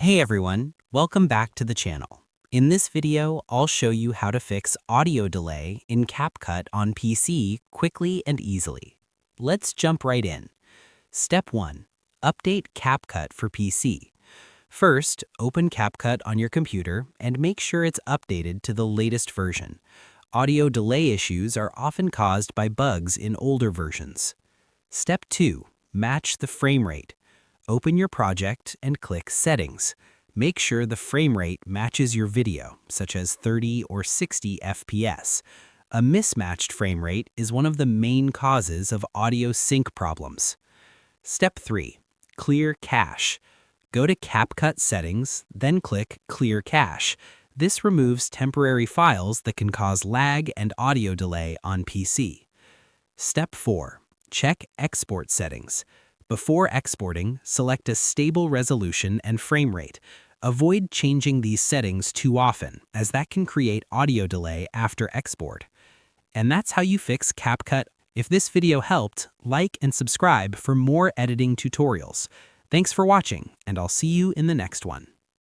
Hey everyone, welcome back to the channel. In this video, I'll show you how to fix audio delay in Capcut on PC quickly and easily. Let's jump right in. Step 1. Update Capcut for PC. First, open Capcut on your computer and make sure it's updated to the latest version. Audio delay issues are often caused by bugs in older versions. Step 2. Match the frame rate. Open your project and click Settings. Make sure the frame rate matches your video, such as 30 or 60 FPS. A mismatched frame rate is one of the main causes of audio sync problems. Step 3. Clear cache. Go to Capcut Settings, then click Clear Cache. This removes temporary files that can cause lag and audio delay on PC. Step 4. Check Export Settings. Before exporting, select a stable resolution and frame rate. Avoid changing these settings too often, as that can create audio delay after export. And that's how you fix Capcut. If this video helped, like and subscribe for more editing tutorials. Thanks for watching, and I'll see you in the next one.